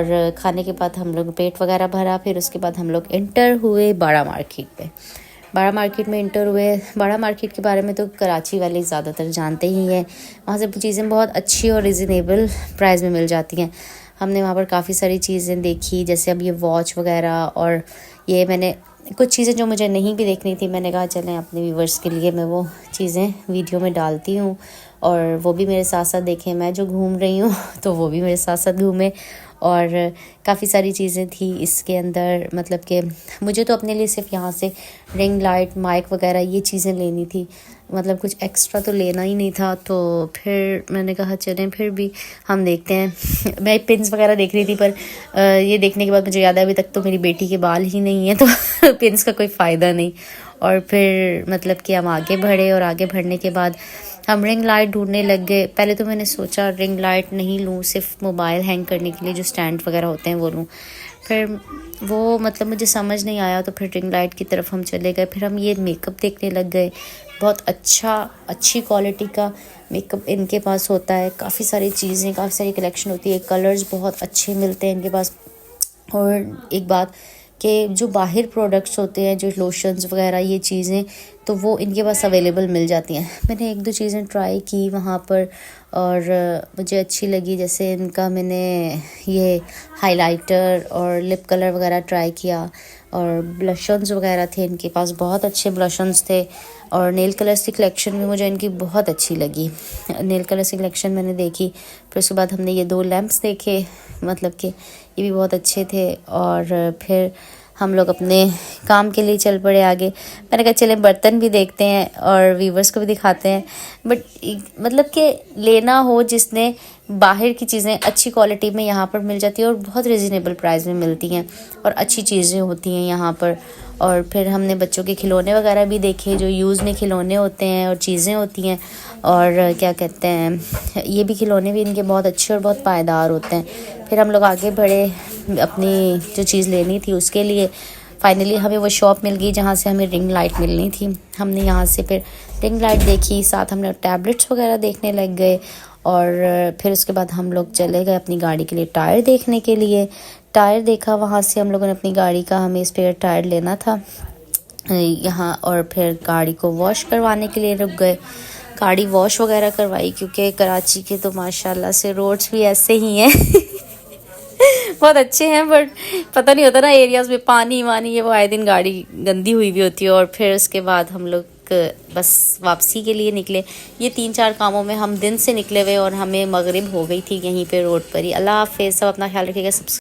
और खाने के बाद हम लोग पेट वगैरह भरा। फिर उसके बाद हम लोग इंटर हुए बाड़ा मार्केट पे। बाड़ा मार्केट में इंटर हुए। बाड़ा मार्केट के बारे में तो कराची वाले ज़्यादातर जानते ही हैं। वहाँ से चीज़ें बहुत अच्छी और रिजनेबल प्राइस में मिल जाती हैं। हमने वहाँ पर काफ़ी सारी चीज़ें देखी, जैसे अब ये वॉच वगैरह, और ये मैंने कुछ चीज़ें जो मुझे नहीं भी देखनी थी, मैंने कहा चलें अपने व्यूवर्स के लिए मैं वो चीज़ें वीडियो में डालती हूँ और वो भी मेरे साथ साथ देखें। मैं जो घूम रही हूँ तो वो भी मेरे साथ साथ घूमे। और काफ़ी सारी चीज़ें थी इसके अंदर, मतलब कि मुझे तो अपने लिए सिर्फ यहाँ से रिंग लाइट, माइक वगैरह ये चीज़ें लेनी थी, मतलब कुछ एक्स्ट्रा तो लेना ही नहीं था। तो फिर मैंने कहा चलें फिर भी हम देखते हैं। मैं पिन्स वगैरह देख रही थी, पर ये देखने के बाद मुझे याद है अभी तक तो मेरी बेटी के बाल ही नहीं है, तो पिन्स का कोई फ़ायदा नहीं। और फिर मतलब कि हम आगे बढ़े, और आगे बढ़ने के बाद हम रिंग लाइट ढूंढने लग गए। पहले तो मैंने सोचा रिंग लाइट नहीं लूँ, सिर्फ मोबाइल हैंग करने के लिए जो स्टैंड वगैरह होते हैं वो लूँ। फिर वो मतलब मुझे समझ नहीं आया, तो फिर रिंग लाइट की तरफ हम चले गए। फिर हम ये मेकअप देखने लग गए। बहुत अच्छी क्वालिटी का मेकअप इनके पास होता है। काफ़ी सारी चीज़ें, काफ़ी सारी कलेक्शन होती है। कलर्स बहुत अच्छे मिलते हैं इनके पास। और एक बात कि जो बाहर प्रोडक्ट्स होते हैं, जो लोशंस वगैरह ये चीज़ें, तो वो इनके पास अवेलेबल मिल जाती हैं। मैंने एक दो चीज़ें ट्राई की वहाँ पर और मुझे अच्छी लगी। जैसे इनका मैंने ये हाइलाइटर और लिप कलर वगैरह ट्राई किया, और ब्लशन्स वगैरह थे इनके पास, बहुत अच्छे ब्लशन्स थे। और नेल कलर्स की कलेक्शन भी मुझे इनकी बहुत अच्छी लगी। नेल कलर्स की कलेक्शन मैंने देखी। फिर उसके बाद हमने ये 2 लैंप्स देखे, मतलब कि ये भी बहुत अच्छे थे। और फिर हम लोग अपने काम के लिए चल पड़े आगे। मैंने कहा चले बर्तन भी देखते हैं और व्यूवर्स को भी दिखाते हैं। बट मतलब कि लेना हो जिसने, बाहर की चीज़ें अच्छी क्वालिटी में यहाँ पर मिल जाती है और बहुत रिजनेबल प्राइस में मिलती हैं, और अच्छी चीज़ें होती हैं यहाँ पर। और फिर हमने बच्चों के खिलौने वगैरह भी देखे, जो यूज़ में खिलौने होते हैं और चीज़ें होती हैं। और क्या कहते हैं, ये भी खिलौने भी इनके बहुत अच्छे और बहुत पायदार होते हैं। फिर हम लोग आगे बढ़े अपनी जो चीज़ लेनी थी उसके लिए। फाइनली हमें वो शॉप मिल गई जहाँ से हमें रिंग लाइट मिलनी थी। हमने यहाँ से फिर रिंग लाइट देखी, साथ हमने टैबलेट्स वगैरह देखने लग गए। और फिर उसके बाद हम लोग चले गए अपनी गाड़ी के लिए टायर देखने के लिए। टायर देखा वहाँ से हम लोगों ने अपनी गाड़ी का, हमें स्पेयर टायर लेना था यहाँ। और फिर गाड़ी को वॉश करवाने के लिए रुक गए। गाड़ी वॉश वगैरह करवाई, क्योंकि कराची के तो माशाल्लाह से रोड्स भी ऐसे ही हैं बहुत अच्छे हैं, बट पता नहीं होता ना एरियाज़ में पानी वानी, ये वो आए दिन गाड़ी गंदी हुई भी होती है। और फिर उसके बाद हम लोग बस वापसी के लिए निकले। ये 3-4 कामों में हम दिन से निकले हुए और हमें मगरिब हो गई थी यहीं पे रोड पर ही। अल्लाह हाफ़िज़। सब अपना ख्याल रखिएगा।